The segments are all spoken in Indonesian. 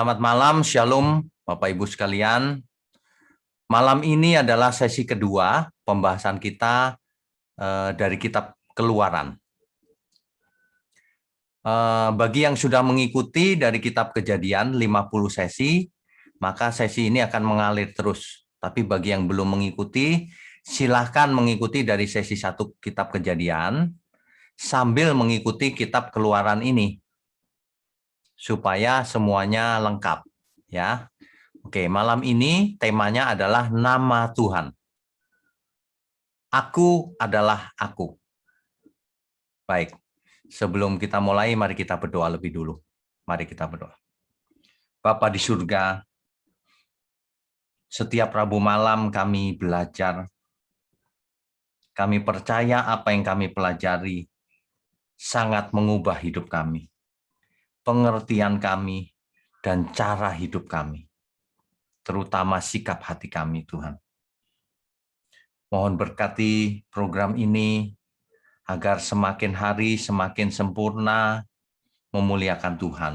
Selamat malam, Shalom Bapak Ibu sekalian. Malam ini adalah sesi kedua pembahasan kita dari kitab Keluaran. Bagi yang sudah mengikuti dari kitab Kejadian 50 sesi, maka sesi ini akan mengalir terus. Tapi bagi yang belum mengikuti, silahkan mengikuti dari sesi 1 kitab Kejadian sambil mengikuti kitab Keluaran ini supaya semuanya lengkap, ya. Oke, malam ini temanya adalah nama Tuhan. Aku adalah aku. Baik, sebelum kita mulai, mari kita berdoa lebih dulu. Mari kita berdoa. Bapa di surga, setiap Rabu malam kami belajar. Kami percaya apa yang kami pelajari sangat mengubah hidup kami, pengertian kami, dan cara hidup kami. Terutama sikap hati kami, Tuhan. Mohon berkati program ini, agar semakin hari semakin sempurna memuliakan Tuhan.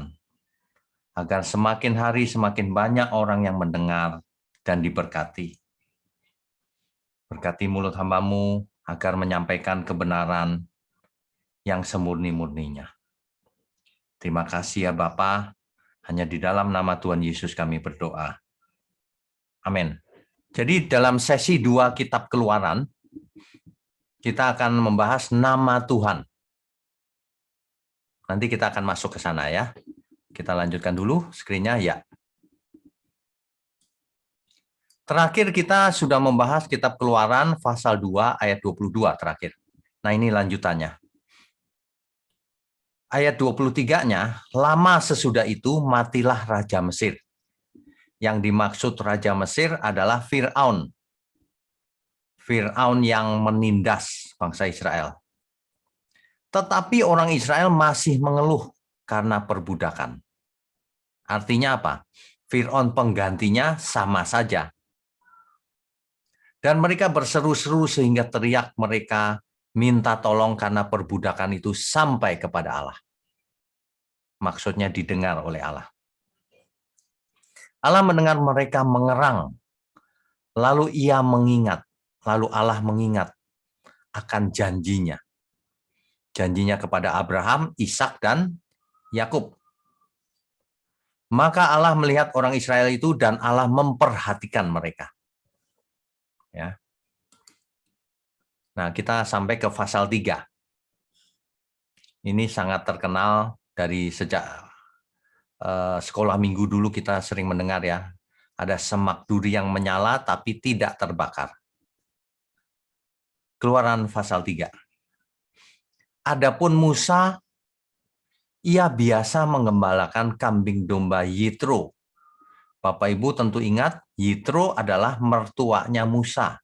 Agar semakin hari semakin banyak orang yang mendengar dan diberkati. Berkati mulut hamba-Mu agar menyampaikan kebenaran yang semurni-murninya. Terima kasih ya Bapa, hanya di dalam nama Tuhan Yesus kami berdoa. Amin. Jadi dalam sesi 2 kitab Keluaran, kita akan membahas nama Tuhan. Nanti kita akan masuk ke sana ya. Kita lanjutkan dulu screen-nya ya. Terakhir kita sudah membahas kitab Keluaran pasal 2 ayat 22 terakhir. Nah ini lanjutannya. Ayat 23-nya, lama sesudah itu matilah Raja Mesir. Yang dimaksud Raja Mesir adalah Fir'aun. Fir'aun yang menindas bangsa Israel. Tetapi orang Israel masih mengeluh karena perbudakan. Artinya apa? Fir'aun penggantinya sama saja. Dan mereka berseru-seru sehingga teriak mereka minta tolong karena perbudakan itu sampai kepada Allah. Maksudnya didengar oleh Allah. Allah mendengar mereka mengerang. Lalu ia mengingat. Lalu Allah mengingat akan janjinya. Janjinya kepada Abraham, Ishak, dan Yakub. Maka Allah melihat orang Israel itu dan Allah memperhatikan mereka. Ya. Nah, kita sampai ke pasal 3. Ini sangat terkenal dari sejak sekolah minggu dulu kita sering mendengar ya. Ada semak duri yang menyala tapi tidak terbakar. Keluaran pasal 3. Adapun Musa, ia biasa mengembalakan kambing domba Yitro. Bapak Ibu tentu ingat, Yitro adalah mertuanya Musa.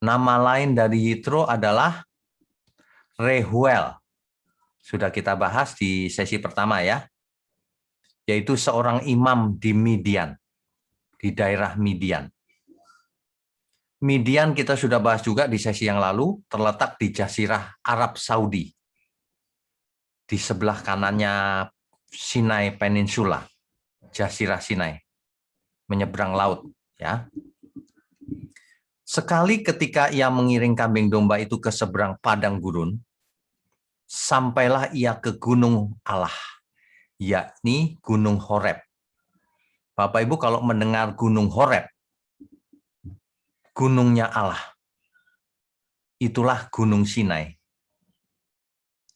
Nama lain dari Yitro adalah Rehuel. Sudah kita bahas di sesi pertama ya. Yaitu seorang imam di Midian, di daerah Midian. Midian kita sudah bahas juga di sesi yang lalu, terletak di Jazirah Arab Saudi. Di sebelah kanannya Sinai Peninsula, Jazirah Sinai, menyeberang laut. Ya. Sekali ketika ia mengiring kambing domba itu ke seberang padang gurun, sampailah ia ke gunung Allah, yakni Gunung Horeb. Bapak Ibu kalau mendengar Gunung Horeb, gunungnya Allah, itulah Gunung Sinai.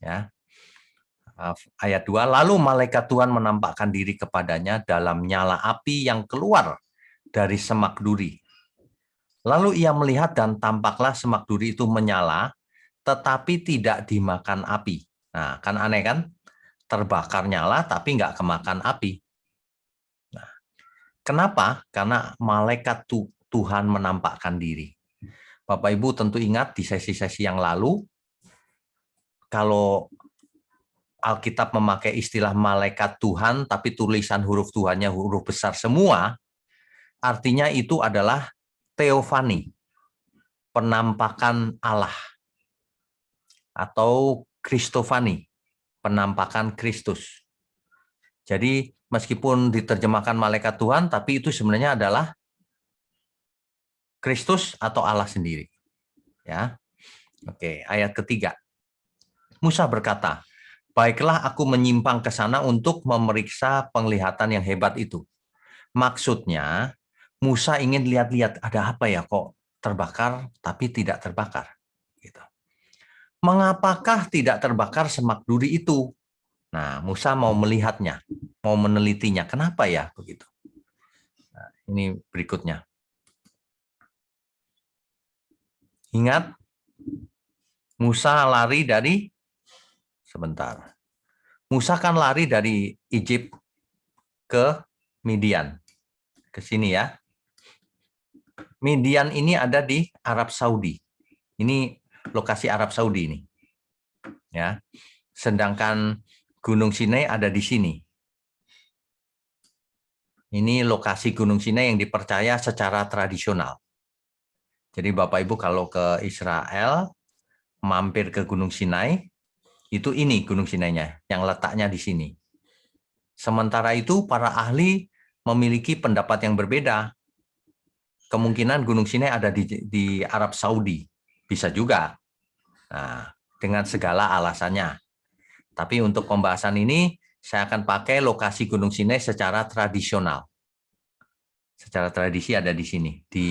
Ya. Ayat 2, lalu malaikat Tuhan menampakkan diri kepadanya dalam nyala api yang keluar dari semak duri. Lalu ia melihat dan tampaklah semak duri itu menyala, tetapi tidak dimakan api. Nah, kan aneh kan? Terbakar nyala tapi nggak kemakan api. Nah, kenapa? Karena malaikat Tuhan menampakkan diri. Bapak Ibu tentu ingat di sesi-sesi yang lalu, kalau Alkitab memakai istilah malaikat Tuhan, tapi tulisan huruf Tuhannya huruf besar semua, artinya itu adalah teofani, penampakan Allah, atau Kristofani, penampakan Kristus. Jadi meskipun diterjemahkan malaikat Tuhan, tapi itu sebenarnya adalah Kristus atau Allah sendiri. Ya, oke. Ayat ketiga, Musa berkata, baiklah aku menyimpang ke sana untuk memeriksa penglihatan yang hebat itu. Maksudnya, Musa ingin lihat-lihat ada apa ya kok terbakar tapi tidak terbakar. Gitu. Mengapakah tidak terbakar semak duri itu? Nah, Musa mau melihatnya, mau menelitinya. Kenapa ya begitu? Nah, ini berikutnya. Ingat, Musa lari dari, sebentar. Musa kan lari dari Egypt ke Midian. Ke sini ya. Midian ini ada di Arab Saudi. Ini lokasi Arab Saudi ini. Ya. Sedangkan Gunung Sinai ada di sini. Ini lokasi Gunung Sinai yang dipercaya secara tradisional. Jadi Bapak Ibu kalau ke Israel, mampir ke Gunung Sinai, itu ini Gunung Sinainya, yang letaknya di sini. Sementara itu para ahli memiliki pendapat yang berbeda. Kemungkinan Gunung Sinai ada di Arab Saudi. Bisa juga. Nah, dengan segala alasannya. Tapi untuk pembahasan ini, saya akan pakai lokasi Gunung Sinai secara tradisional. Secara tradisi ada di sini, di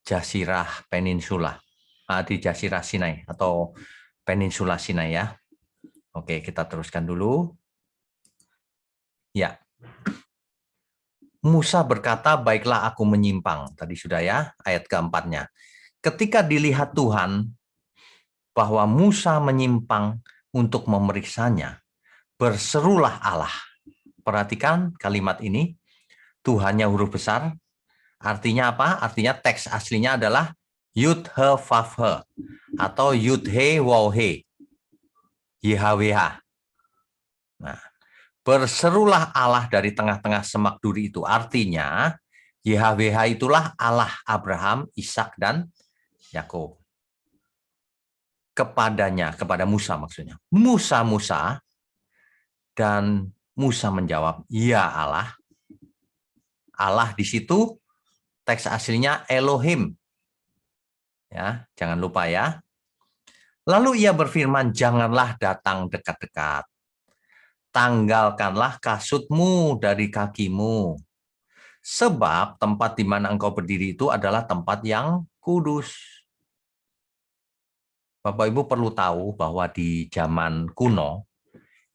Jazirah Peninsula, di Jazirah Sinai atau Peninsula Sinai ya. Oke, kita teruskan dulu. Ya. Musa berkata, baiklah aku menyimpang. Tadi sudah ya, ayat keempatnya. Ketika dilihat Tuhan bahwa Musa menyimpang untuk memeriksanya, berserulah Allah. Perhatikan kalimat ini, Tuhannya huruf besar, artinya apa? Artinya teks aslinya adalah Yud He Vav He atau Yud He Waw He, YHWH. Nah, berserulah Allah dari tengah-tengah semak duri itu. Artinya, YHWH itulah Allah Abraham, Ishak, dan Yakub. Kepadanya, kepada Musa maksudnya. Musa, Musa, dan Musa menjawab, ya Allah. Allah di situ teks aslinya Elohim. Ya, jangan lupa ya. Lalu ia berfirman, janganlah datang dekat-dekat. Tanggalkanlah kasutmu dari kakimu. Sebab tempat di mana engkau berdiri itu adalah tempat yang kudus. Bapak Ibu perlu tahu bahwa di zaman kuno,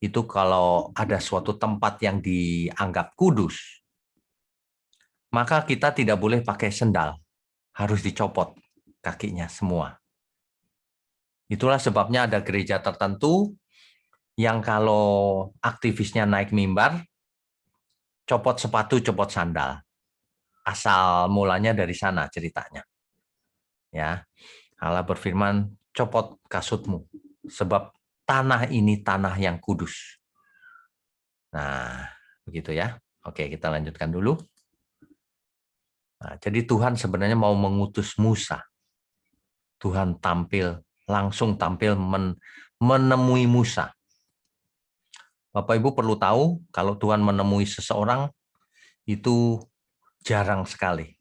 itu kalau ada suatu tempat yang dianggap kudus, maka kita tidak boleh pakai sendal. Harus dicopot kakinya semua. Itulah sebabnya ada gereja tertentu yang kalau aktivisnya naik mimbar, copot sepatu, copot sandal. Asal mulanya dari sana ceritanya. Ya, Allah berfirman, copot kasutmu, sebab tanah ini tanah yang kudus. Nah, begitu ya. Oke, kita lanjutkan dulu. Nah, jadi Tuhan sebenarnya mau mengutus Musa. Tuhan langsung tampil menemui Musa. Bapak Ibu perlu tahu, kalau Tuhan menemui seseorang, itu jarang sekali.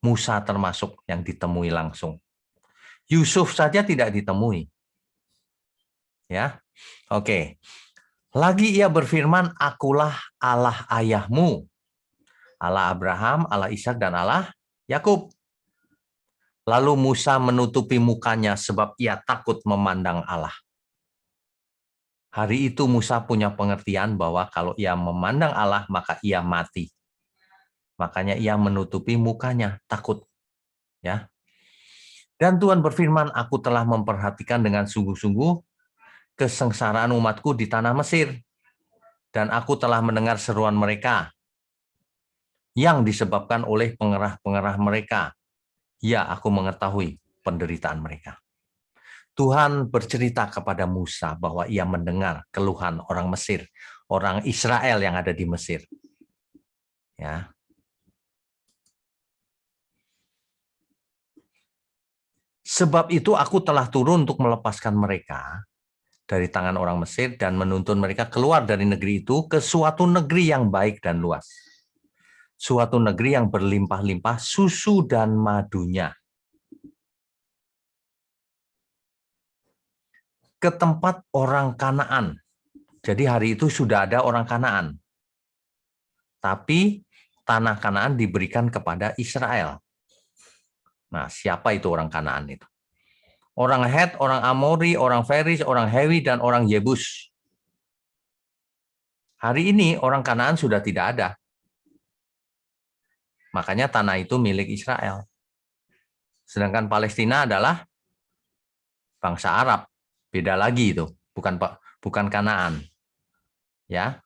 Musa termasuk yang ditemui langsung. Yusuf saja tidak ditemui. Ya, oke. Lagi ia berfirman, akulah Allah ayahmu. Allah Abraham, Allah Ishak, dan Allah Yakub. Lalu Musa menutupi mukanya sebab ia takut memandang Allah. Hari itu Musa punya pengertian bahwa kalau ia memandang Allah, maka ia mati. Makanya ia menutupi mukanya, takut. Ya. Dan Tuhan berfirman, aku telah memperhatikan dengan sungguh-sungguh kesengsaraan umatku di tanah Mesir. Dan aku telah mendengar seruan mereka yang disebabkan oleh pengerah-pengerah mereka. Ya, aku mengetahui penderitaan mereka. Tuhan bercerita kepada Musa bahwa ia mendengar keluhan orang Mesir, orang Israel yang ada di Mesir. Ya. Sebab itu aku telah turun untuk melepaskan mereka dari tangan orang Mesir dan menuntun mereka keluar dari negeri itu ke suatu negeri yang baik dan luas. Suatu negeri yang berlimpah-limpah susu dan madunya. Ke tempat orang Kanaan. Jadi hari itu sudah ada orang Kanaan. Tapi tanah Kanaan diberikan kepada Israel. Nah, siapa itu orang Kanaan itu? Orang Het, orang Amori, orang Feris, orang Hewi, dan orang Yebus. Hari ini orang Kanaan sudah tidak ada. Makanya tanah itu milik Israel. Sedangkan Palestina adalah bangsa Arab. Beda lagi itu, bukan Kanaan. Ya.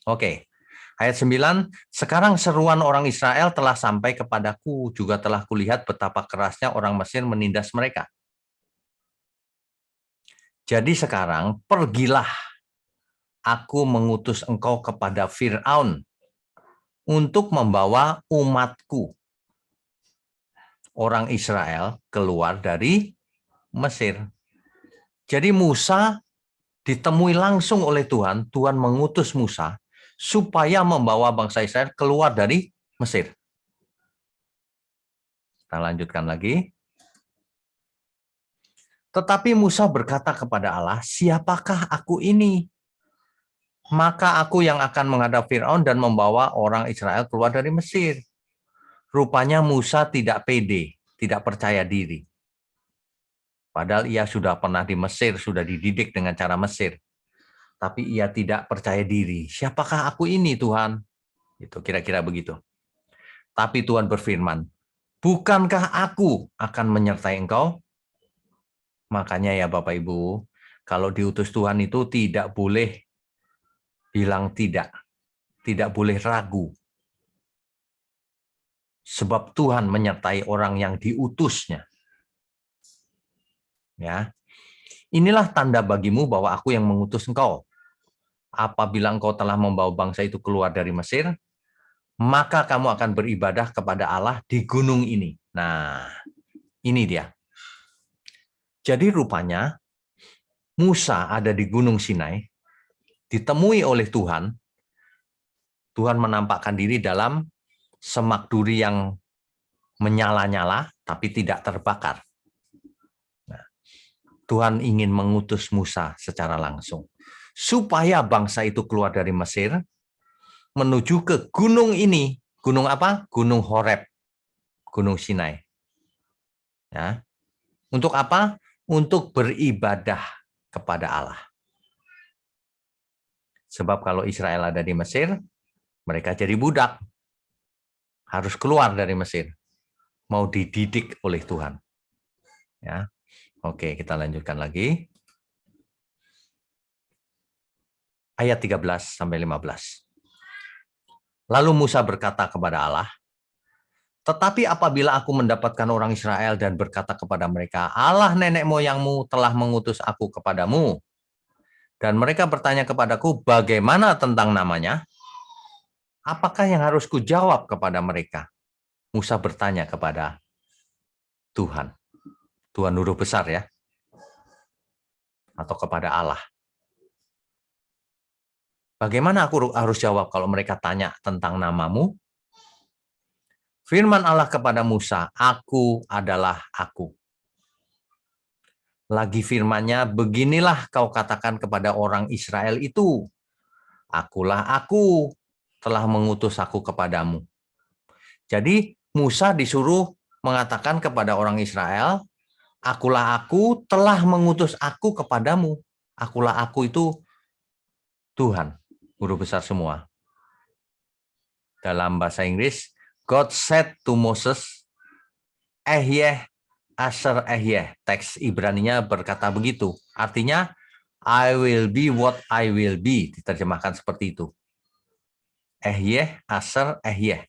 Oke. Ayat 9, sekarang seruan orang Israel telah sampai kepadaku, juga telah kulihat betapa kerasnya orang Mesir menindas mereka. Jadi sekarang pergilah, aku mengutus engkau kepada Fir'aun untuk membawa umatku, orang Israel, keluar dari Mesir. Jadi Musa ditemui langsung oleh Tuhan, Tuhan mengutus Musa supaya membawa bangsa Israel keluar dari Mesir. Kita lanjutkan lagi. Tetapi Musa berkata kepada Allah, siapakah aku ini? Maka aku yang akan menghadap Fir'aun dan membawa orang Israel keluar dari Mesir. Rupanya Musa tidak pede, tidak percaya diri. Padahal ia sudah pernah di Mesir, sudah dididik dengan cara Mesir. Tapi ia tidak percaya diri. Siapakah aku ini, Tuhan? Itu kira-kira begitu. Tapi Tuhan berfirman, bukankah aku akan menyertai engkau? Makanya ya Bapak Ibu, kalau diutus Tuhan itu tidak boleh bilang tidak boleh ragu. Sebab Tuhan menyertai orang yang diutusnya. Ya. Inilah tanda bagimu bahwa aku yang mengutus engkau. Apabila engkau telah membawa bangsa itu keluar dari Mesir, maka kamu akan beribadah kepada Allah di gunung ini. Nah, ini dia. Jadi rupanya Musa ada di Gunung Sinai, ditemui oleh Tuhan. Tuhan menampakkan diri dalam semak duri yang menyala-nyala, tapi tidak terbakar. Nah, Tuhan ingin mengutus Musa secara langsung. Supaya bangsa itu keluar dari Mesir, menuju ke gunung ini. Gunung apa? Gunung Horeb. Gunung Sinai. Ya. Untuk apa? Untuk beribadah kepada Allah. Sebab kalau Israel ada di Mesir, mereka jadi budak. Harus keluar dari Mesir. Mau dididik oleh Tuhan. Ya. Oke, kita lanjutkan lagi. Ayat 13 sampai 15. Lalu Musa berkata kepada Allah, tetapi apabila aku mendapatkan orang Israel dan berkata kepada mereka, Allah nenek moyangmu telah mengutus aku kepadamu, dan mereka bertanya kepadaku, bagaimana tentang namanya? Apakah yang harus kujawab kepada mereka? Musa bertanya kepada Tuhan. Tuhan huruf besar ya. Atau kepada Allah. Bagaimana aku harus jawab kalau mereka tanya tentang namamu? Firman Allah kepada Musa, aku adalah aku. Lagi firman-Nya, beginilah kau katakan kepada orang Israel itu, akulah aku, telah mengutus aku kepadamu. Jadi Musa disuruh mengatakan kepada orang Israel, akulah aku, telah mengutus aku kepadamu. Akulah aku itu Tuhan, huruf besar semua. Dalam bahasa Inggris, God said to Moses, Ehyeh Asher Ehyeh. Teks Ibraninya berkata begitu. Artinya, I will be what I will be. Diterjemahkan seperti itu. Ehyeh Asher Ehyeh.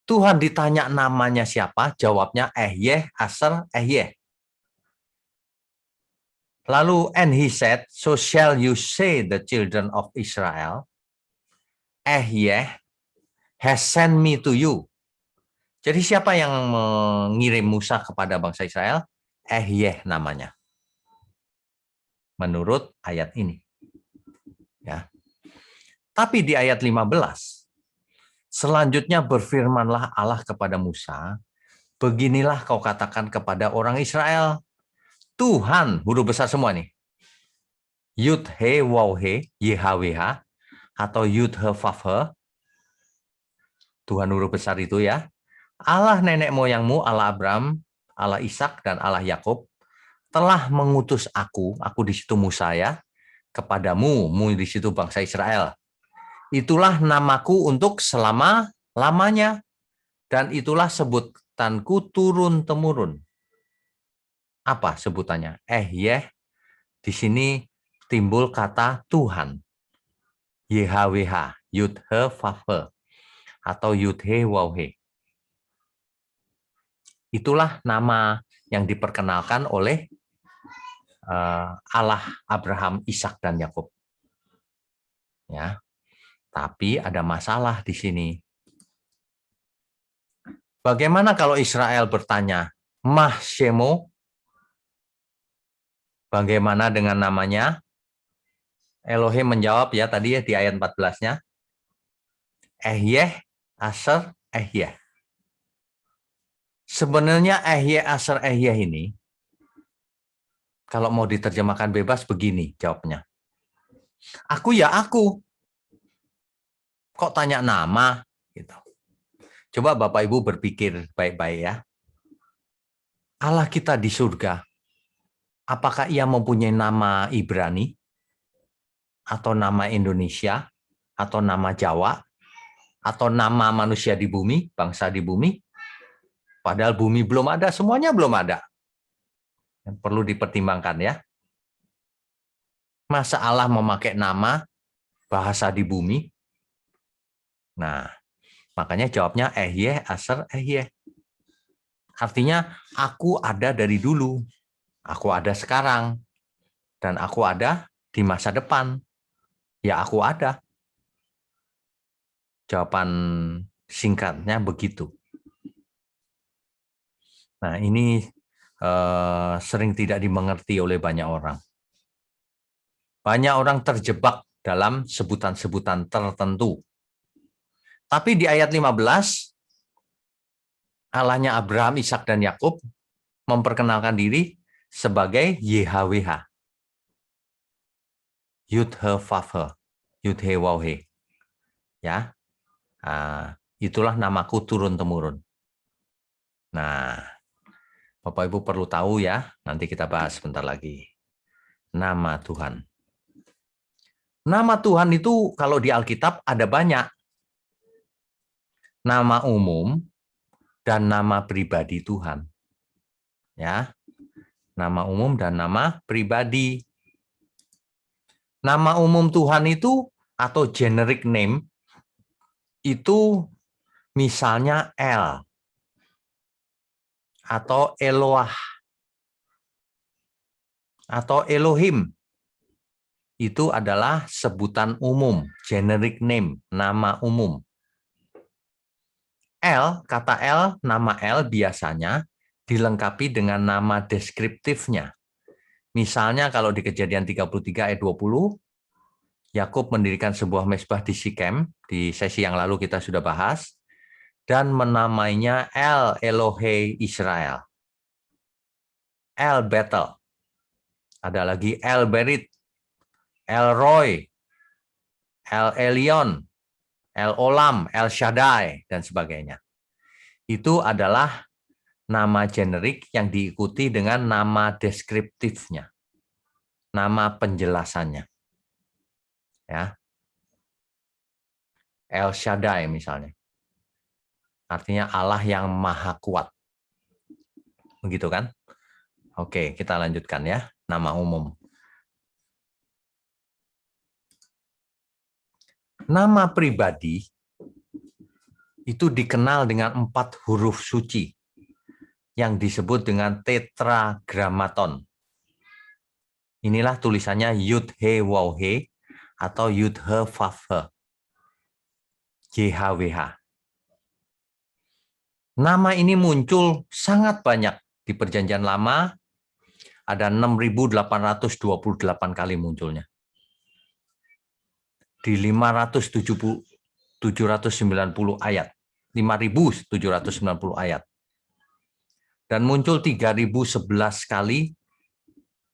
Tuhan ditanya namanya siapa, jawabnya Ehyeh Asher Ehyeh. Lalu, and he said, so shall you say the children of Israel, Ehyeh has sent me to you. Jadi siapa yang mengirim Musa kepada bangsa Israel? Ehyeh namanya. menurut ayat ini. Ya. Tapi di ayat 15, selanjutnya berfirmanlah Allah kepada Musa, beginilah kau katakan kepada orang Israel, Tuhan, huruf besar semua nih, Yud He Waw He, YHWH, atau Yud He Vav He, Tuhan huruf besar itu ya, Allah nenek moyangmu, Allah Abraham, Allah Ishak, dan Allah Yakub, telah mengutus aku di situ Musa ya, kepadamu, di situ bangsa Israel. Itulah namaku untuk selama-lamanya, dan itulah sebutanku turun-temurun. Apa sebutannya? Di sini timbul kata Tuhan. YHWH, Yud He Vav He, atau Yud He Waw He. Itulah nama yang diperkenalkan oleh Allah Abraham, Ishak, dan Yakub. Ya, tapi ada masalah di sini. Bagaimana kalau Israel bertanya, Mah Shemo? Bagaimana dengan namanya? Elohim menjawab ya tadi ya di ayat 14-nya. Ehyeh, Aser, Ehyeh. Sebenarnya Ehyeh, Aser, Ehyeh ini, kalau mau diterjemahkan bebas begini jawabnya. Aku ya aku. Kok tanya nama? Gitu. Coba Bapak Ibu berpikir baik-baik ya. Allah kita di surga, apakah ia mempunyai nama Ibrani? Atau nama Indonesia? Atau nama Jawa? Atau nama manusia di bumi, bangsa di bumi? Padahal bumi belum ada, semuanya belum ada. Yang perlu dipertimbangkan ya. Masa Allah memakai nama bahasa di bumi? Nah, makanya jawabnya Ehyeh, Aser, Ehyeh. Artinya aku ada dari dulu, aku ada sekarang, dan aku ada di masa depan. Ya aku ada. Jawaban singkatnya begitu. Nah ini sering tidak dimengerti oleh banyak orang. Banyak orang terjebak dalam sebutan-sebutan tertentu. Tapi di ayat 15, Allahnya Abraham, Ishak, dan Yakub memperkenalkan diri sebagai YHWH. Yud He Vav He, Yud He Waw He. Ya, itulah namaku turun-temurun. Nah, Bapak Ibu perlu tahu ya, nanti kita bahas sebentar lagi. Nama Tuhan. Nama Tuhan itu kalau di Alkitab ada banyak. Nama umum dan nama pribadi Tuhan. Ya. Nama umum dan nama pribadi. Nama umum Tuhan itu atau generic name itu misalnya El atau Eloah atau Elohim. Itu adalah sebutan umum, generic name, nama umum. Kata nama El biasanya dilengkapi dengan nama deskriptifnya. Misalnya kalau di Kejadian 33 ayat 20, Yakub mendirikan sebuah mezbah di Sikem, di sesi yang lalu kita sudah bahas, dan menamainya El Elohe Israel. El Bethel. Ada lagi El Berit, El Roy, El Elyon, El Olam, El Shaddai, dan sebagainya. Itu adalah nama generik yang diikuti dengan nama deskriptifnya. Nama penjelasannya. Ya. El Shaddai misalnya. Artinya Allah yang maha kuat. Begitu kan? Oke, kita lanjutkan ya. Nama umum. Nama pribadi itu dikenal dengan 4 huruf suci yang disebut dengan tetragrammaton. Inilah tulisannya Yud He Waw He atau Yud He Vav He. YHWH. Nama ini muncul sangat banyak di Perjanjian Lama, ada 6.828 kali munculnya. Di 790 ayat. 5.790 ayat. Dan muncul 3.011 kali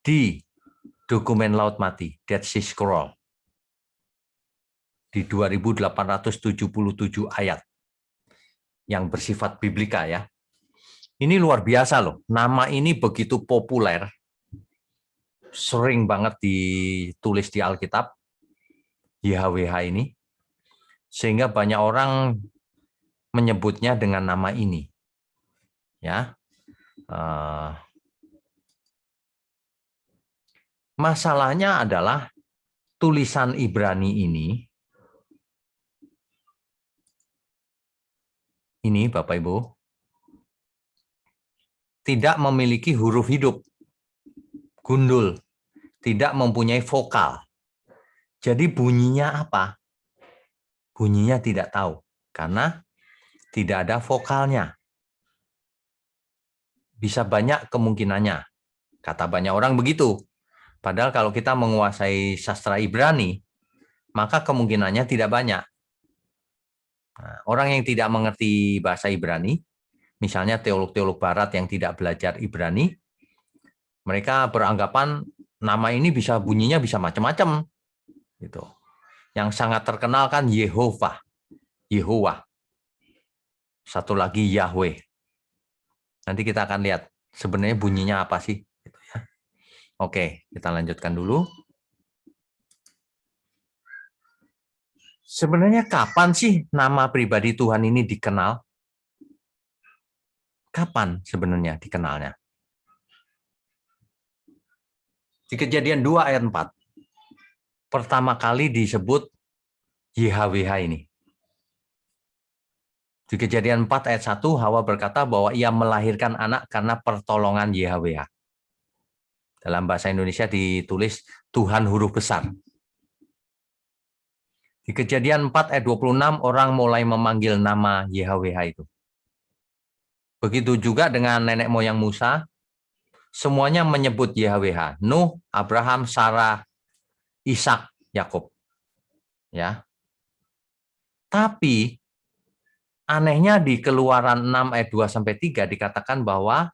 di dokumen Laut Mati, Dead Sea Scroll. Di 2.877 ayat. Yang bersifat biblika ya. Ini luar biasa loh. Nama ini begitu populer. Sering banget ditulis di Alkitab. YHWH ini. Sehingga banyak orang menyebutnya dengan nama ini. Ya. Masalahnya adalah tulisan Ibrani ini Bapak Ibu, tidak memiliki huruf hidup, gundul, tidak mempunyai vokal. Jadi bunyinya apa? Bunyinya tidak tahu, karena tidak ada vokalnya. Bisa banyak kemungkinannya. Kata banyak orang begitu. Padahal kalau kita menguasai sastra Ibrani, maka kemungkinannya tidak banyak. Nah, orang yang tidak mengerti bahasa Ibrani, misalnya teolog-teolog barat yang tidak belajar Ibrani, mereka beranggapan nama ini bisa bunyinya bisa macam-macam. Gitu. Yang sangat terkenal kan Yehovah. Satu lagi Yahweh. Nanti kita akan lihat sebenarnya bunyinya apa sih. Gitu ya. Oke, kita lanjutkan dulu. Sebenarnya kapan sih nama pribadi Tuhan ini dikenal? Kapan sebenarnya dikenalnya? Di Kejadian 2 ayat 4. Pertama kali disebut YHWH ini. Di Kejadian 4 ayat 1, Hawa berkata bahwa ia melahirkan anak karena pertolongan YHWH. Dalam bahasa Indonesia ditulis Tuhan huruf besar. Di Kejadian 4 ayat 26, orang mulai memanggil nama YHWH itu. Begitu juga dengan nenek moyang Musa, semuanya menyebut YHWH. Nuh, Abraham, Sarah, Ishak, Yakub. Ya. Tapi anehnya di Keluaran 6 ayat 2-3 dikatakan bahwa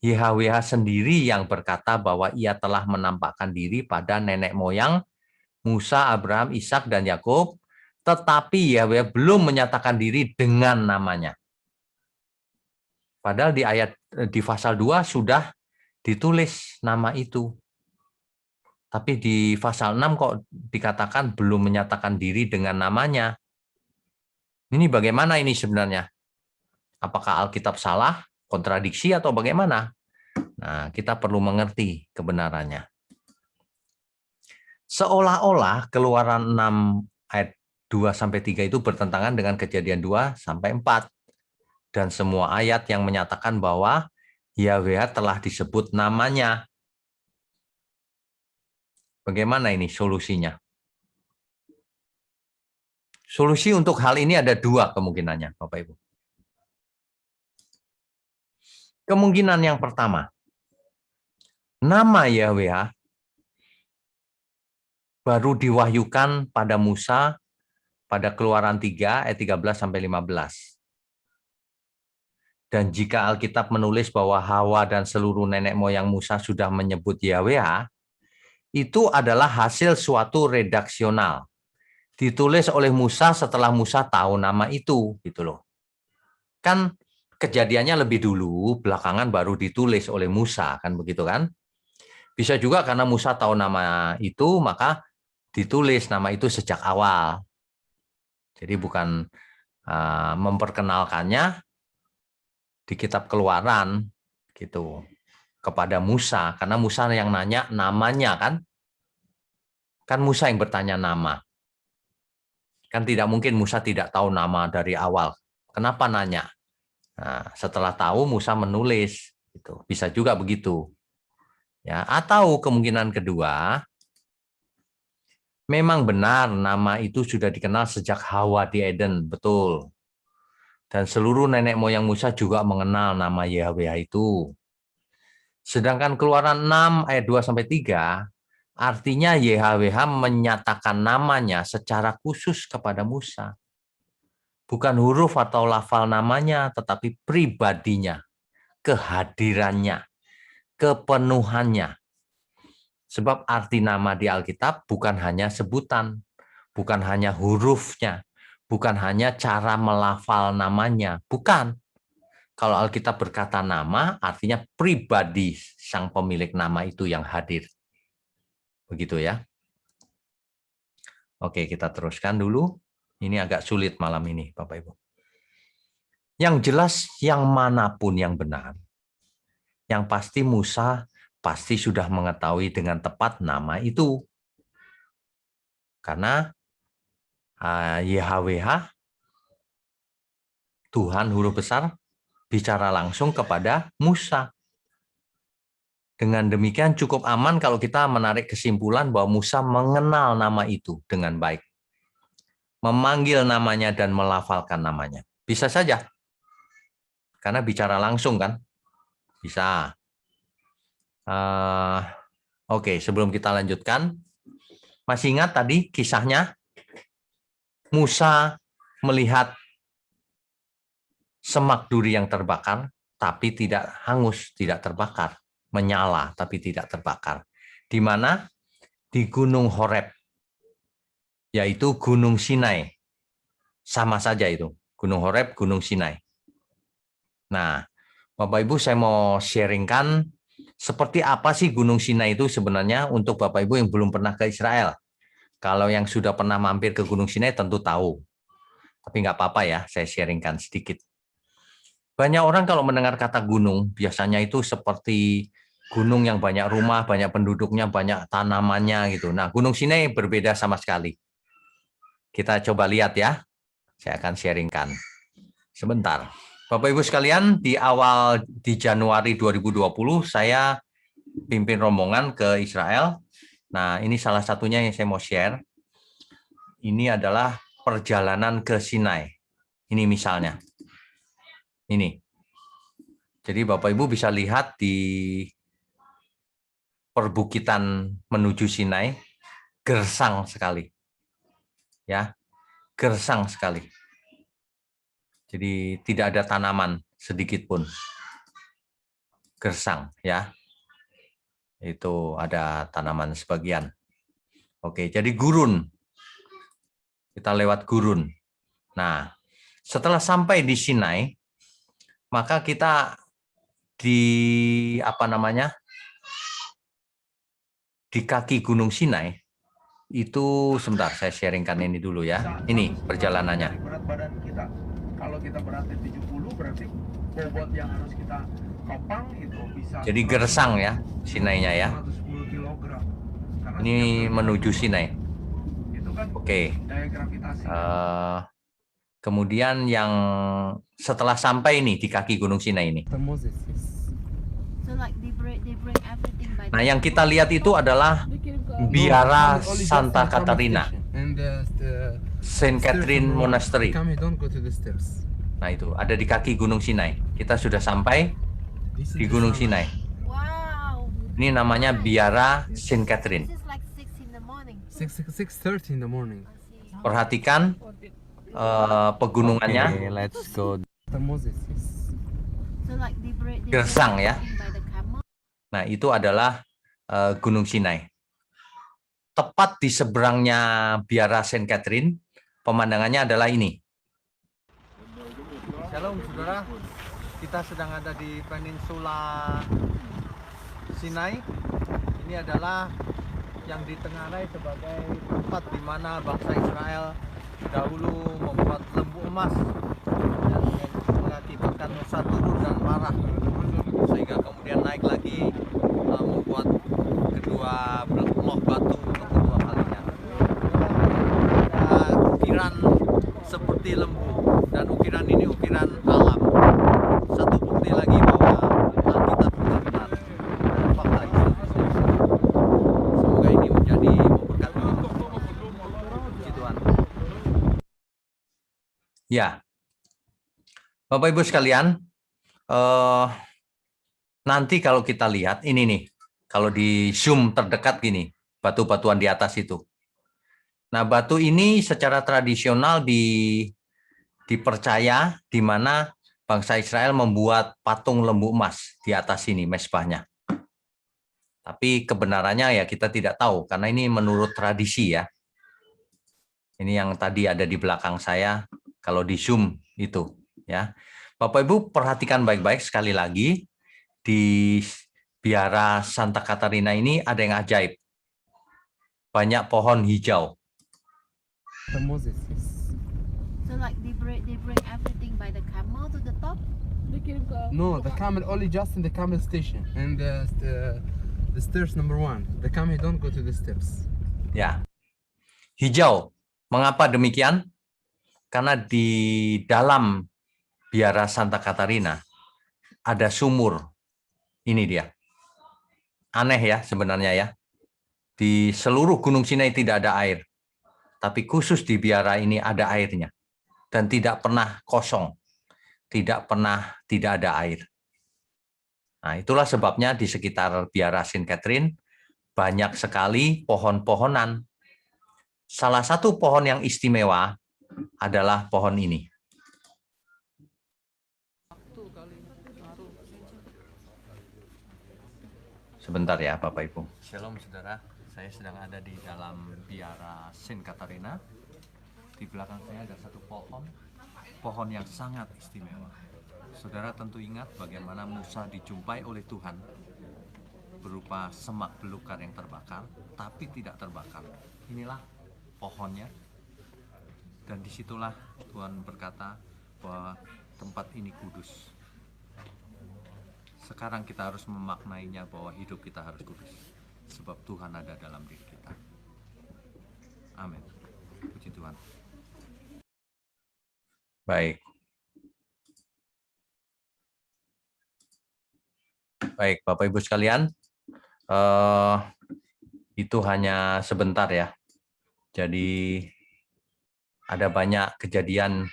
YHWH sendiri yang berkata bahwa ia telah menampakkan diri pada nenek moyang Musa, Abraham, Ishak, dan Yakub, tetapi YHWH belum menyatakan diri dengan namanya. Padahal di pasal 2 sudah ditulis nama itu. Tapi di pasal 6 kok dikatakan belum menyatakan diri dengan namanya. Ini bagaimana ini sebenarnya? Apakah Alkitab salah, kontradiksi, atau bagaimana? Nah, kita perlu mengerti kebenarannya. Seolah-olah Keluaran 6 ayat 2-3 itu bertentangan dengan Kejadian 2-4. Dan semua ayat yang menyatakan bahwa YHWH telah disebut namanya. Bagaimana ini solusinya? Solusi untuk hal ini ada dua kemungkinannya, Bapak Ibu. Kemungkinan yang pertama, nama YHWH baru diwahyukan pada Musa pada Keluaran 3 ayat 13-15. Dan jika Alkitab menulis bahwa Hawa dan seluruh nenek moyang Musa sudah menyebut YHWH, itu adalah hasil suatu redaksional. Ditulis oleh Musa setelah Musa tahu nama itu, gitu loh. Kan kejadiannya lebih dulu, belakangan baru ditulis oleh Musa, kan begitu kan? Bisa juga karena Musa tahu nama itu, maka ditulis nama itu sejak awal. Jadi bukan memperkenalkannya di kitab Keluaran gitu kepada Musa, karena Musa yang nanya namanya kan Musa yang bertanya nama, kan tidak mungkin Musa tidak tahu nama dari awal. Kenapa nanya? Nah, setelah tahu Musa menulis, gitu. Bisa juga begitu. Ya, atau kemungkinan kedua, memang benar nama itu sudah dikenal sejak Hawa di Eden, betul. Dan seluruh nenek moyang Musa juga mengenal nama YHWH itu. Sedangkan Keluaran 6 ayat 2 sampai 3 artinya YHWH menyatakan namanya secara khusus kepada Musa. Bukan huruf atau lafal namanya, tetapi pribadinya, kehadirannya, kepenuhannya. Sebab arti nama di Alkitab bukan hanya sebutan, bukan hanya hurufnya, bukan hanya cara melafal namanya, bukan. Kalau Alkitab berkata nama, artinya pribadi sang pemilik nama itu yang hadir. Begitu ya. Oke, kita teruskan dulu. Ini agak sulit malam ini, Bapak Ibu. Yang jelas, yang manapun yang benar, yang pasti Musa pasti sudah mengetahui dengan tepat nama itu. Karena YHWH, Tuhan huruf besar, bicara langsung kepada Musa. Dengan demikian cukup aman kalau kita menarik kesimpulan bahwa Musa mengenal nama itu dengan baik. Memanggil namanya dan melafalkan namanya. Bisa saja. Karena bicara langsung kan. Bisa. Oke, sebelum kita lanjutkan. Masih ingat tadi kisahnya? Musa melihat semak duri yang terbakar, tapi tidak hangus, tidak terbakar. Menyala, tapi tidak terbakar. Di mana? Di Gunung Horeb, yaitu Gunung Sinai. Sama saja itu, Gunung Horeb, Gunung Sinai. Nah, Bapak Ibu saya mau sharingkan seperti apa sih Gunung Sinai itu sebenarnya untuk Bapak Ibu yang belum pernah ke Israel. Kalau yang sudah pernah mampir ke Gunung Sinai tentu tahu. Tapi nggak apa-apa ya, saya sharingkan sedikit. Banyak orang kalau mendengar kata gunung, biasanya itu seperti gunung yang banyak rumah, banyak penduduknya, banyak tanamannya gitu. Nah, Gunung Sinai berbeda sama sekali. Kita coba lihat ya. Saya akan sharingkan. Sebentar. Bapak Ibu sekalian, di Januari 2020 saya pimpin rombongan ke Israel. Nah, ini salah satunya yang saya mau share. Ini adalah perjalanan ke Sinai. Ini misalnya. Ini. Jadi Bapak Ibu bisa lihat di perbukitan menuju Sinai, gersang sekali. Ya, gersang sekali. Jadi tidak ada tanaman sedikit pun. Gersang ya. Itu ada tanaman sebagian. Oke, jadi gurun. Kita lewat gurun. Nah, setelah sampai di Sinai, maka kita di di kaki Gunung Sinai itu sebentar saya sharingkan ini dulu ya. Ini perjalanannya. Berat badan kita. Kalau kita beratnya 70 berarti bobot yang harus kita topang itu bisa. Jadi gersang ya Sinainya ya. 110 kg. Ini menuju Sinai. Itu kan Oke. daya gravitasi. Kemudian yang setelah sampai ini di kaki Gunung Sinai ini. Nah, yang kita lihat itu adalah biara Santa Catarina, Saint Catherine Monastery. Nah, itu ada di kaki Gunung Sinai. Kita sudah sampai di Gunung Sinai. Ini namanya biara Saint Catherine. 6:30 in the morning. Perhatikan pegunungannya. Okay, let's go. Gersang ya. Nah, itu adalah Gunung Sinai. Tepat di seberangnya biara Saint Catherine, pemandangannya adalah ini. Shalom saudara, kita sedang ada di peninsula Sinai. Ini adalah yang ditengarai sebagai tempat di mana bangsa Israel dahulu membuat lembu emas yang mengakibatkan Musa turun dan marah, sehingga kemudian naik lagi membuat kedua loh batu untuk kedua kalinya. Ada ukiran seperti lembu, dan ukiran ini ukiran alam. Satu bukti lagi bahwa Alkitab benar. Dan fakta itu. Semoga ini menjadi memberkati kita. Puji Tuhan. Ya, Bapak Ibu sekalian, Nanti kalau kita lihat, ini nih, kalau di zoom terdekat gini, batu-batuan di atas itu. Nah, batu ini secara tradisional dipercaya di mana bangsa Israel membuat patung lembu emas di atas sini, mezbahnya. Tapi kebenarannya ya kita tidak tahu, karena ini menurut tradisi ya. Ini yang tadi ada di belakang saya, kalau di zoom itu. Ya, Bapak Ibu perhatikan baik-baik sekali lagi, di biara Santa Catarina ini ada yang ajaib. Banyak pohon hijau. The Moses. So like they bring everything by the camel to the top. No, the camel only just in the camel station and the stairs number 1. The camel don't go to the steps. Ya, hijau. Mengapa demikian? Karena di dalam biara Santa Catarina ada sumur. Ini dia. Aneh ya sebenarnya ya. Di seluruh Gunung Sinai tidak ada air. Tapi khusus di biara ini ada airnya. Dan tidak pernah kosong. Tidak pernah tidak ada air. Nah, itulah sebabnya di sekitar biara Saint Catherine banyak sekali pohon-pohonan. Salah satu pohon yang istimewa adalah pohon ini. Sebentar ya Bapak Ibu. Shalom saudara, saya sedang ada di dalam biara Saint Catarina. Di belakang saya ada satu pohon yang sangat istimewa. Saudara tentu ingat bagaimana Musa dijumpai oleh Tuhan berupa semak belukar yang terbakar, tapi tidak terbakar. Inilah pohonnya. Dan disitulah Tuhan berkata bahwa tempat ini kudus. Sekarang kita harus memaknainya bahwa hidup kita harus kudus. Sebab Tuhan ada dalam diri kita. Amin. Puji Tuhan. Baik. Baik, Bapak Ibu sekalian. Itu hanya sebentar ya. Jadi ada banyak kejadian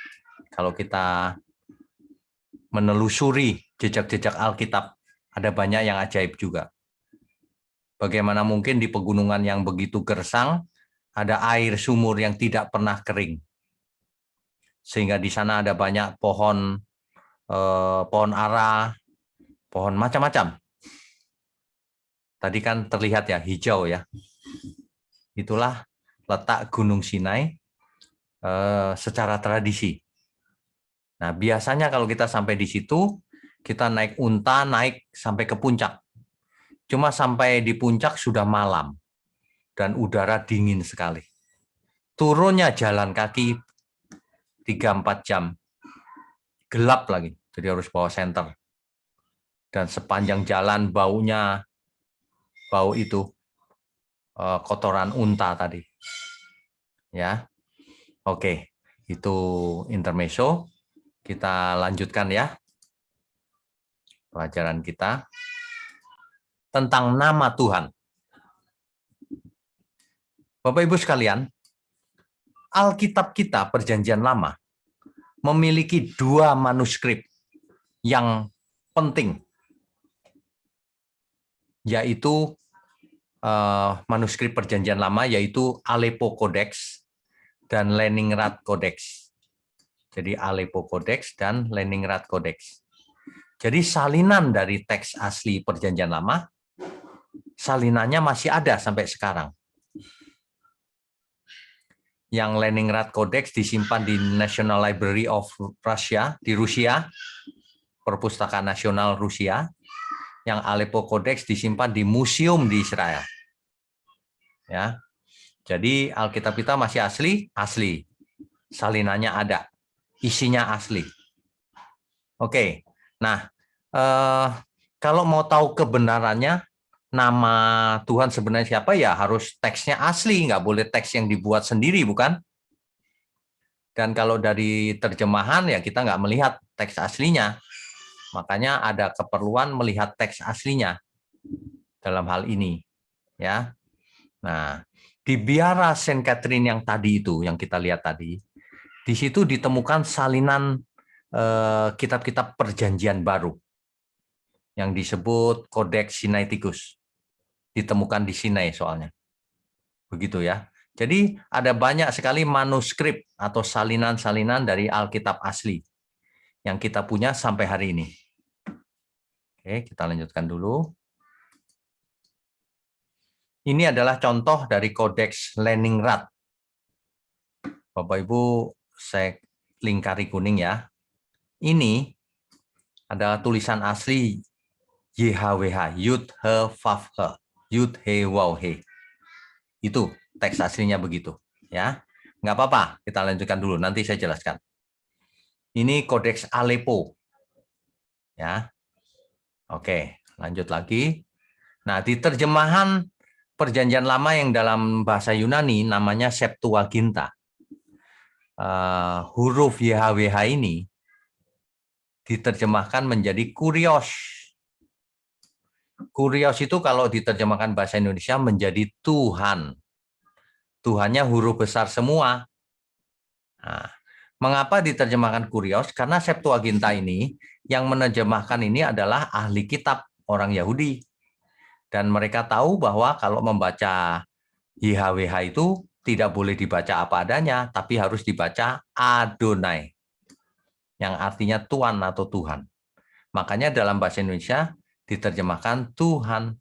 kalau kita menelusuri jejak-jejak Alkitab, ada banyak yang ajaib juga. Bagaimana mungkin di pegunungan yang begitu gersang, ada air sumur yang tidak pernah kering. Sehingga di sana ada banyak pohon ara, pohon macam-macam. Tadi kan terlihat ya, hijau ya. Itulah letak Gunung Sinai secara tradisi. Nah, biasanya kalau kita sampai di situ, kita naik unta, naik sampai ke puncak. Cuma sampai di puncak sudah malam dan udara dingin sekali. Turunnya jalan kaki 3-4 jam. Gelap lagi, jadi harus bawa senter. Dan sepanjang jalan baunya, bau itu kotoran unta tadi. Ya. Oke, itu intermezzo. Kita lanjutkan ya pelajaran kita tentang nama Tuhan. Bapak Ibu sekalian, Alkitab kita Perjanjian Lama memiliki 2 manuskrip yang penting, yaitu manuskrip Perjanjian Lama, yaitu Aleppo Codex dan Leningrad Codex. Jadi Aleppo Codex dan Leningrad Codex. Jadi salinan dari teks asli Perjanjian Lama, salinannya masih ada sampai sekarang. Yang Leningrad Codex disimpan di National Library of Russia, di Rusia, Perpustakaan Nasional Rusia. Yang Aleppo Codex disimpan di museum di Israel. Ya. Jadi Alkitab kita masih asli. Salinannya ada. Isinya asli. Oke, nah kalau mau tahu kebenarannya nama Tuhan sebenarnya siapa, ya harus teksnya asli, nggak boleh teks yang dibuat sendiri, bukan? Dan kalau dari terjemahan ya kita nggak melihat teks aslinya, makanya ada keperluan melihat teks aslinya dalam hal ini, ya. Nah, di biara Saint Catherine yang tadi itu, yang kita lihat tadi. Di situ ditemukan salinan kitab-kitab Perjanjian Baru. yang disebut Kodeks Sinaiticus. Ditemukan di Sinai soalnya. Begitu ya. Jadi ada banyak sekali manuskrip atau salinan-salinan dari Alkitab asli yang kita punya sampai hari ini. Oke, kita lanjutkan dulu. Ini adalah contoh dari Kodeks Leningrad. Bapak Ibu, saya lingkari kuning ya. Ini adalah tulisan asli YHWH, Yud He Vav He, Yud He Waw He. Itu teks aslinya begitu, ya. Nggak apa-apa, kita lanjutkan dulu. Nanti saya jelaskan. Ini Kodeks Aleppo, ya. Oke, lanjut lagi. Nah, di terjemahan Perjanjian Lama yang dalam bahasa Yunani namanya Septuaginta. Huruf YHWH ini diterjemahkan menjadi kurios. Kurios itu kalau diterjemahkan bahasa Indonesia menjadi Tuhan. Tuhannya huruf besar semua. Nah, mengapa diterjemahkan kurios? Karena Septuaginta ini, yang menerjemahkan ini adalah ahli kitab orang Yahudi. Dan mereka tahu bahwa kalau membaca YHWH itu tidak boleh dibaca apa adanya, tapi harus dibaca Adonai, yang artinya Tuhan atau Tuhan. Makanya dalam bahasa Indonesia diterjemahkan Tuhan.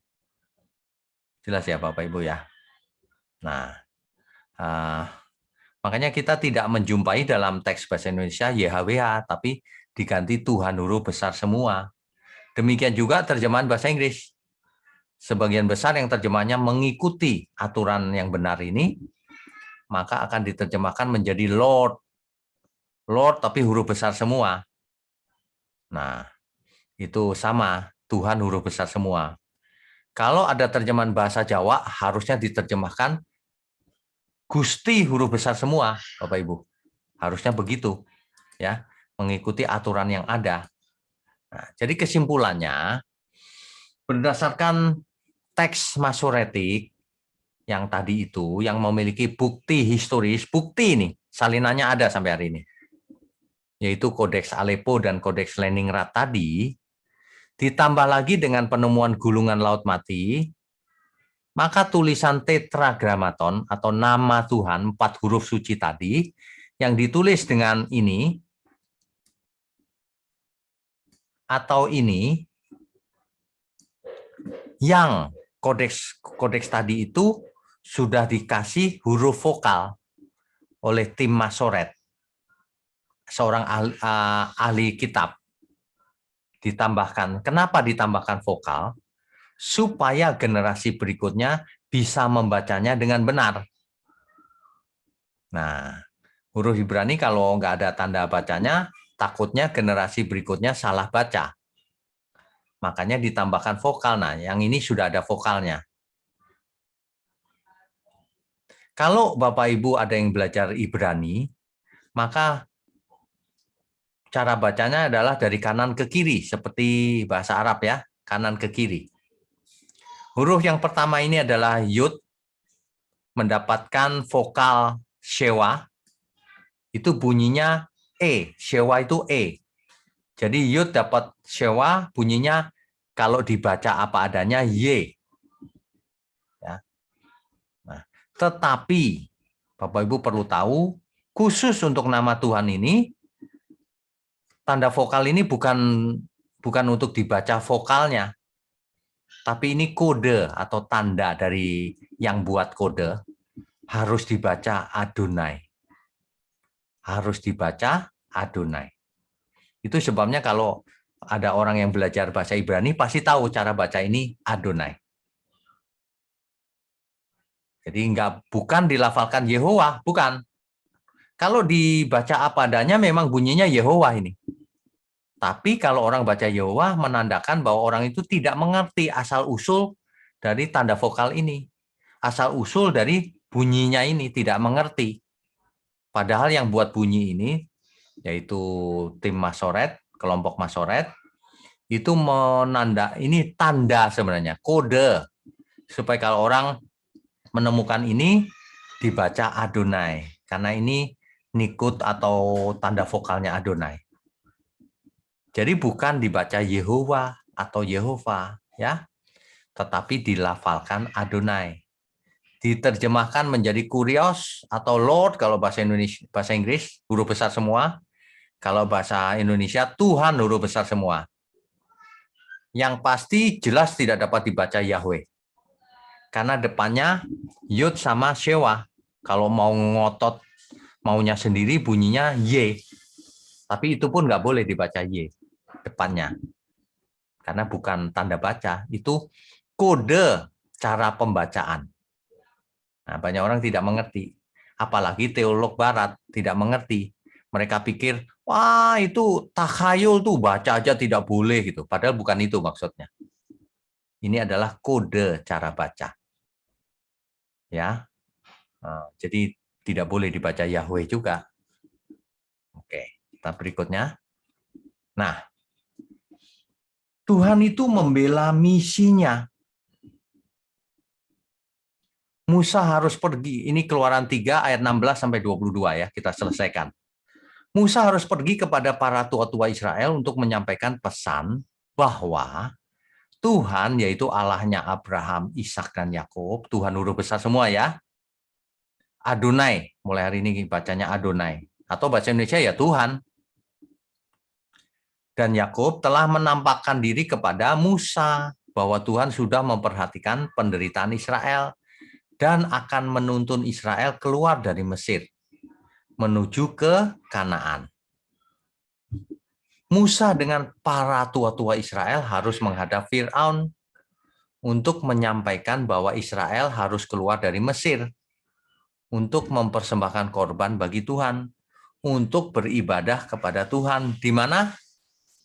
Jelas ya Bapak Ibu ya. Nah, makanya kita tidak menjumpai dalam teks bahasa Indonesia YHWH, tapi diganti Tuhan huruf besar semua. Demikian juga terjemahan bahasa Inggris. Sebagian besar yang terjemahnya mengikuti aturan yang benar ini, maka akan diterjemahkan menjadi Lord. Lord tapi huruf besar semua. Nah, itu sama, Tuhan huruf besar semua. Kalau ada terjemahan bahasa Jawa, harusnya diterjemahkan Gusti huruf besar semua, Bapak Ibu. Harusnya begitu, ya, mengikuti aturan yang ada. Nah, jadi kesimpulannya, berdasarkan teks Masoretik yang tadi itu, yang memiliki bukti historis, bukti ini, salinannya ada sampai hari ini, yaitu Kodeks Aleppo dan Kodeks Leningrad tadi, ditambah lagi dengan penemuan gulungan Laut Mati, maka tulisan Tetragrammaton atau nama Tuhan, 4 huruf suci tadi, yang ditulis dengan ini, atau ini, yang kodeks tadi itu sudah dikasih huruf vokal oleh tim Masoret, seorang ahli kitab. Ditambahkan, kenapa ditambahkan vokal? Supaya generasi berikutnya bisa membacanya dengan benar. Nah, huruf Ibrani kalau nggak ada tanda bacanya, takutnya generasi berikutnya salah baca. Makanya ditambahkan vokal. Nah, yang ini sudah ada vokalnya. Kalau Bapak Ibu ada yang belajar Ibrani, maka cara bacanya adalah dari kanan ke kiri, seperti bahasa Arab ya, kanan ke kiri. Huruf yang pertama ini adalah Yud, mendapatkan vokal Shewa, itu bunyinya E, Shewa itu E. Jadi Yud dapat Shewa, bunyinya kalau dibaca apa adanya Y. Ya. Nah, tetapi Bapak Ibu perlu tahu, khusus untuk nama Tuhan ini, tanda vokal ini bukan untuk dibaca vokalnya, tapi ini kode atau tanda dari yang buat kode, harus dibaca Adonai. Harus dibaca Adonai. Itu sebabnya kalau ada orang yang belajar bahasa Ibrani pasti tahu cara baca ini Adonai. Jadi bukan dilafalkan Yehovah, bukan. Kalau dibaca apa adanya memang bunyinya Yehovah ini. Tapi kalau orang baca Yehovah menandakan bahwa orang itu tidak mengerti asal-usul dari tanda vokal ini. Asal-usul dari bunyinya ini tidak mengerti. Padahal yang buat bunyi ini, yaitu tim Masoret, kelompok Masoret, itu ini tanda sebenarnya, kode. Supaya kalau orang menemukan ini, dibaca Adonai. Karena ini nikut atau tanda vokalnya Adonai. Jadi bukan dibaca Yehovah, atau Yehova, ya. Tetapi dilafalkan Adonai. Diterjemahkan menjadi Kurios atau Lord kalau bahasa Indonesia, bahasa Inggris huruf besar semua. Kalau bahasa Indonesia Tuhan huruf besar semua. Yang pasti jelas tidak dapat dibaca Yahweh. Karena depannya Yud sama Shewa. Kalau mau ngotot maunya sendiri bunyinya Y. Tapi itu pun nggak boleh dibaca Y depannya. Karena bukan tanda baca, itu kode cara pembacaan. Nah, banyak orang tidak mengerti. Apalagi teolog barat tidak mengerti. Mereka pikir, wah itu takhayul tuh baca aja tidak boleh gitu. Padahal bukan itu maksudnya. Ini adalah kode cara baca. Ya, nah, jadi tidak boleh dibaca Yahweh juga. Oke, kita berikutnya. Nah, Tuhan itu membela misinya. Musa harus pergi. Ini Keluaran 3 ayat 16 sampai 22 ya, kita selesaikan. Musa harus pergi kepada para tua-tua Israel untuk menyampaikan pesan bahwa Tuhan, yaitu Allahnya Abraham, Ishak, dan Yakub, Tuhan huruf besar semua ya. Adonai, mulai hari ini bacanya Adonai. Atau bahasa Indonesia ya Tuhan. Dan Yakub telah menampakkan diri kepada Musa bahwa Tuhan sudah memperhatikan penderitaan Israel dan akan menuntun Israel keluar dari Mesir menuju ke Kanaan. Musa dengan para tua-tua Israel harus menghadap Firaun untuk menyampaikan bahwa Israel harus keluar dari Mesir untuk mempersembahkan korban bagi Tuhan, untuk beribadah kepada Tuhan. Di mana?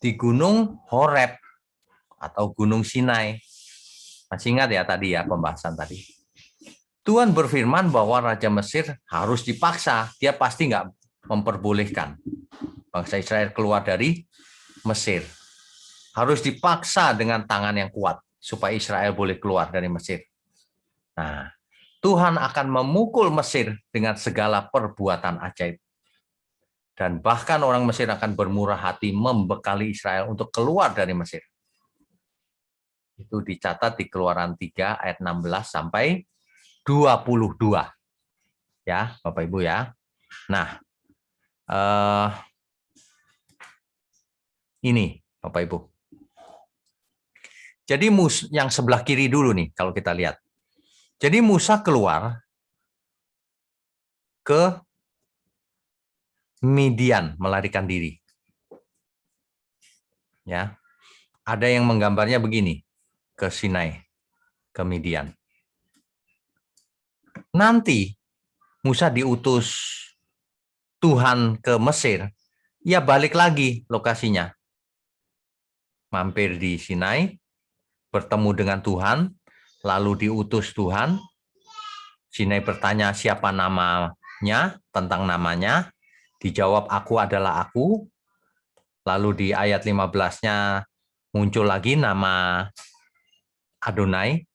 Di Gunung Horeb atau Gunung Sinai. Masih ingat ya tadi ya pembahasan tadi. Tuhan berfirman bahwa Raja Mesir harus dipaksa. Dia pasti nggak memperbolehkan bangsa Israel keluar dari Mesir. Harus dipaksa dengan tangan yang kuat supaya Israel boleh keluar dari Mesir. Nah, Tuhan akan memukul Mesir dengan segala perbuatan ajaib. Dan bahkan orang Mesir akan bermurah hati membekali Israel untuk keluar dari Mesir. Itu dicatat di Keluaran 3 ayat 16 sampai 22. Ya, Bapak Ibu ya. Nah, ini Bapak Ibu. Jadi yang sebelah kiri dulu nih kalau kita lihat. Jadi Musa keluar ke Midian melarikan diri. Ya. Ada yang menggambarnya begini, ke Sinai, ke Midian. Nanti Musa diutus Tuhan ke Mesir, ya balik lagi lokasinya. Mampir di Sinai, bertemu dengan Tuhan, lalu diutus Tuhan. Sinai bertanya siapa namanya, tentang namanya. Dijawab aku adalah aku. Lalu di ayat 15-nya muncul lagi nama Adonai,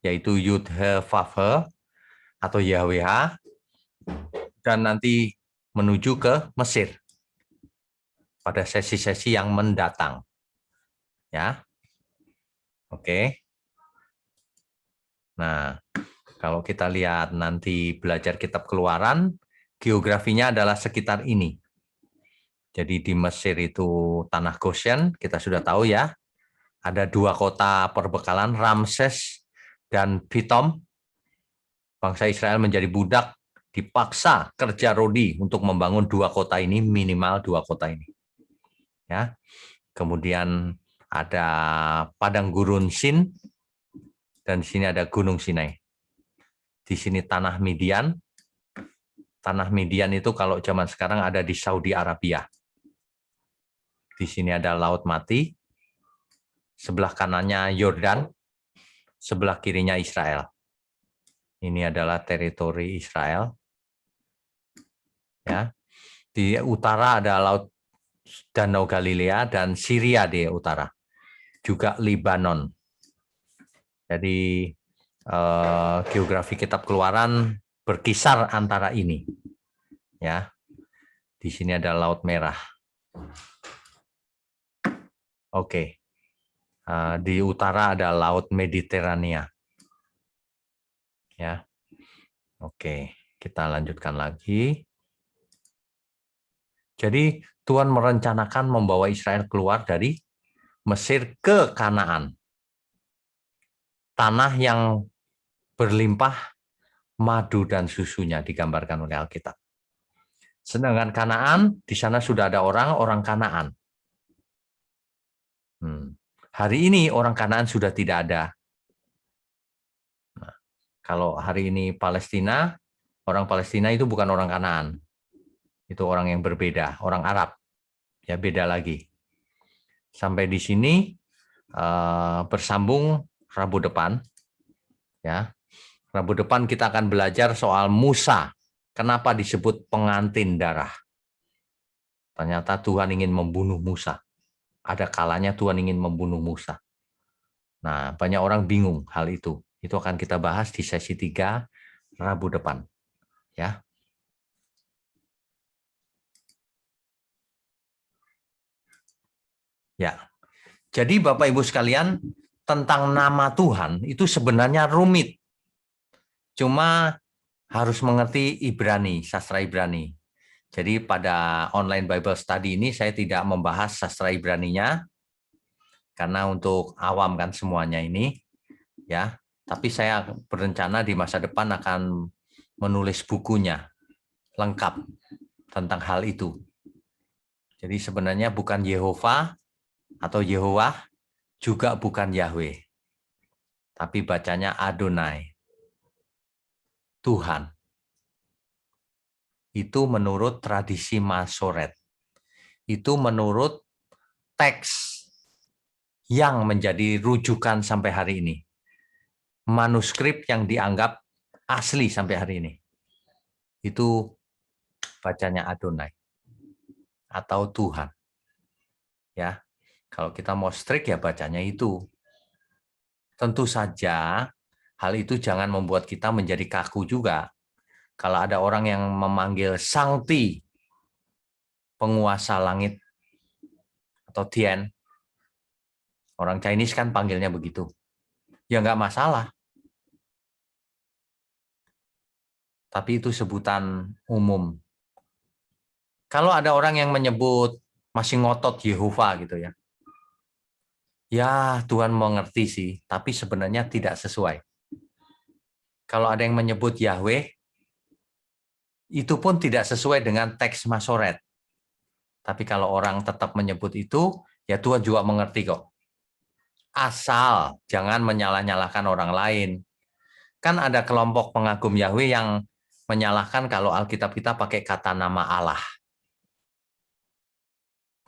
yaitu Yud-He-Vav-He atau Yahweh. Dan nanti menuju ke Mesir pada sesi-sesi yang mendatang. Ya. Oke. Nah, kalau kita lihat nanti belajar kitab Keluaran, geografinya adalah sekitar ini. Jadi di Mesir itu tanah Goshen, kita sudah tahu ya. Ada 2 kota perbekalan, Ramses dan Pithom. Bangsa Israel menjadi budak, dipaksa kerja rodi untuk membangun 2 kota ini, minimal 2 kota ini. Ya. Kemudian ada padang gurun Sin, dan di sini ada Gunung Sinai. Di sini tanah Midian. Tanah Midian itu kalau zaman sekarang ada di Saudi Arabia. Di sini ada Laut Mati. Sebelah kanannya Yordan. Sebelah kirinya Israel. Ini adalah teritori Israel. Ya. Di utara ada Laut Danau Galilea dan Syria di utara. Juga Libanon. Jadi geografi kitab Keluaran berkisar antara ini. Ya. Di sini ada Laut Merah. Oke. Di utara ada Laut Mediterania. Ya. Oke, kita lanjutkan lagi. Jadi Tuhan merencanakan membawa Israel keluar dari Mesir ke Kanaan. Tanah yang berlimpah madu dan susunya digambarkan oleh Alkitab. Sedangkan Kanaan, di sana sudah ada orang Kanaan. Hari ini orang Kanaan sudah tidak ada. Nah, kalau hari ini Palestina, orang Palestina itu bukan orang Kanaan. Itu orang yang berbeda, orang Arab. Ya beda lagi. Sampai di sini bersambung Rabu depan. Ya. Rabu depan kita akan belajar soal Musa. Kenapa disebut pengantin darah? Ternyata Tuhan ingin membunuh Musa. Ada kalanya Tuhan ingin membunuh Musa. Nah, banyak orang bingung hal itu. Itu akan kita bahas di sesi 3 Rabu depan. Ya. Ya. Jadi Bapak Ibu sekalian, tentang nama Tuhan itu sebenarnya rumit. Cuma harus mengerti Ibrani, sastra Ibrani. Jadi pada online Bible Study ini saya tidak membahas sastra Ibraninya, karena untuk awam kan semuanya ini, ya. Tapi saya berencana di masa depan akan menulis bukunya lengkap tentang hal itu. Jadi sebenarnya bukan Yehova atau Yehovah, juga bukan Yahweh, tapi bacanya Adonai, Tuhan. Itu menurut tradisi Masoret. Itu menurut teks yang menjadi rujukan sampai hari ini. Manuskrip yang dianggap asli sampai hari ini. Itu bacanya Adonai atau Tuhan. Ya. Kalau kita mau strict ya bacanya itu. Tentu saja hal itu jangan membuat kita menjadi kaku juga. Kalau ada orang yang memanggil Sangti, penguasa langit, atau Tian, orang Chinese kan panggilnya begitu. Ya nggak masalah. Tapi itu sebutan umum. Kalau ada orang yang menyebut masih ngotot Yehova gitu ya. Ya Tuhan mengerti sih, tapi sebenarnya tidak sesuai. Kalau ada yang menyebut Yahweh, itu pun tidak sesuai dengan teks Masoret. Tapi kalau orang tetap menyebut itu, ya Tuhan juga mengerti kok. Asal jangan menyalah-nyalahkan orang lain. Kan ada kelompok pengagum Yahweh yang menyalahkan kalau Alkitab kita pakai kata nama Allah.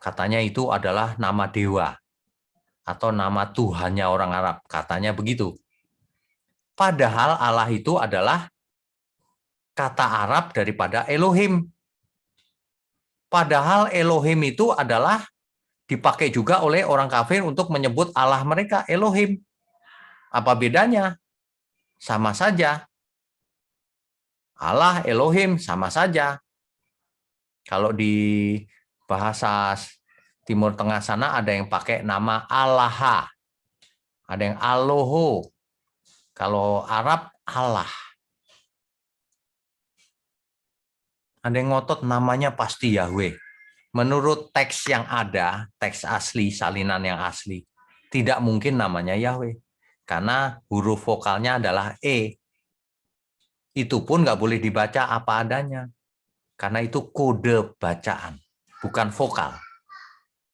Katanya itu adalah nama dewa atau nama Tuhannya orang Arab. Katanya begitu. Padahal Allah itu adalah kata Arab daripada Elohim. Padahal Elohim itu adalah dipakai juga oleh orang kafir untuk menyebut Allah mereka, Elohim. Apa bedanya? Sama saja. Allah, Elohim, sama saja. Kalau di bahasa Timur Tengah sana ada yang pakai nama Allah. Ada yang Aloho. Kalau Arab, Allah. Ada yang ngotot namanya pasti Yahweh. Menurut teks yang ada, teks asli, salinan yang asli, tidak mungkin namanya Yahweh. Karena huruf vokalnya adalah E. Itu pun nggak boleh dibaca apa adanya. Karena itu kode bacaan, bukan vokal.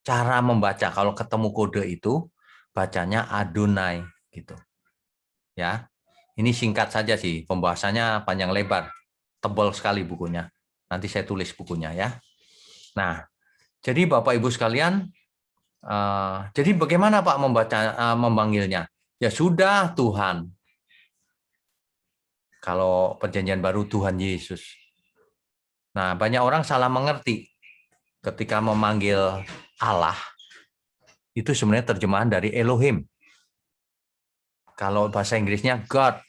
Cara membaca, kalau ketemu kode itu, bacanya Adonai. Gitu. Ya, ini singkat saja sih, pembahasannya panjang lebar. Tebal sekali bukunya. Nanti saya tulis bukunya ya. Nah, jadi Bapak Ibu sekalian, jadi bagaimana Pak memanggilnya? Ya sudah Tuhan. Kalau perjanjian baru Tuhan Yesus. Nah, banyak orang salah mengerti ketika memanggil Allah. Itu sebenarnya terjemahan dari Elohim. Kalau bahasa Inggrisnya God.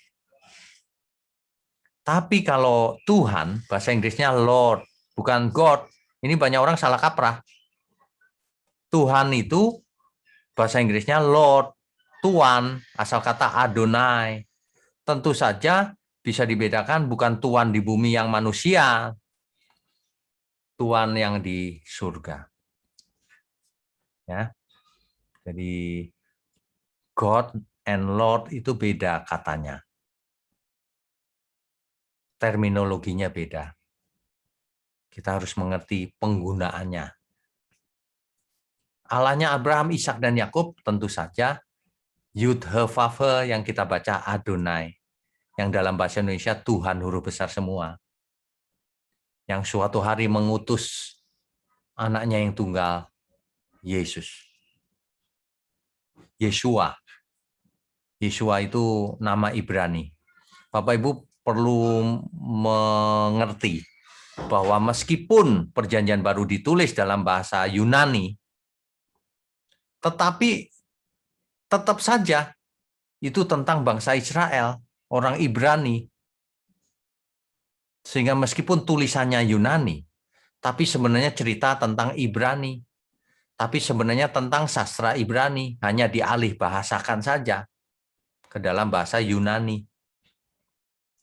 Tapi kalau Tuhan, bahasa Inggrisnya Lord, bukan God. Ini banyak orang salah kaprah. Tuhan itu bahasa Inggrisnya Lord, Tuan, asal kata Adonai. Tentu saja bisa dibedakan bukan Tuan di bumi yang manusia, Tuan yang di surga. Ya. Jadi God and Lord itu beda katanya. Terminologinya beda. Kita harus mengerti penggunaannya. Allahnya Abraham, Ishak, dan Yakub tentu saja Yud-He-Vav-He yang kita baca Adonai. Yang dalam bahasa Indonesia Tuhan huruf besar semua. Yang suatu hari mengutus anaknya yang tunggal, Yesus. Yeshua. Yeshua itu nama Ibrani. Bapak Ibu perlu mengerti bahwa meskipun Perjanjian Baru ditulis dalam bahasa Yunani, tetapi tetap saja itu tentang bangsa Israel, orang Ibrani. Sehingga meskipun tulisannya Yunani, tapi sebenarnya cerita tentang Ibrani. Tapi sebenarnya tentang sastra Ibrani, hanya dialih bahasakan saja ke dalam bahasa Yunani.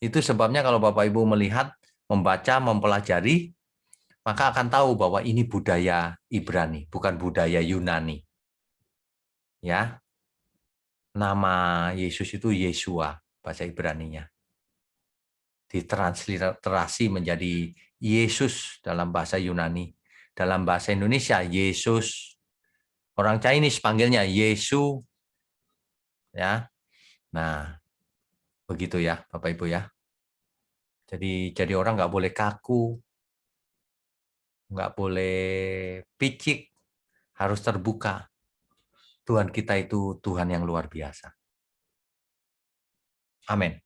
Itu sebabnya kalau Bapak Ibu melihat, membaca, mempelajari, maka akan tahu bahwa ini budaya Ibrani, bukan budaya Yunani. Ya. Nama Yesus itu Yeshua, bahasa Ibraninya. Ditransliterasi menjadi Yesus dalam bahasa Yunani. Dalam bahasa Indonesia, Yesus. Orang Chinese panggilnya Yesu. Ya. Nah, begitu ya, Bapak Ibu ya. Jadi orang nggak boleh kaku, nggak boleh picik, harus terbuka. Tuhan kita itu Tuhan yang luar biasa. Amin.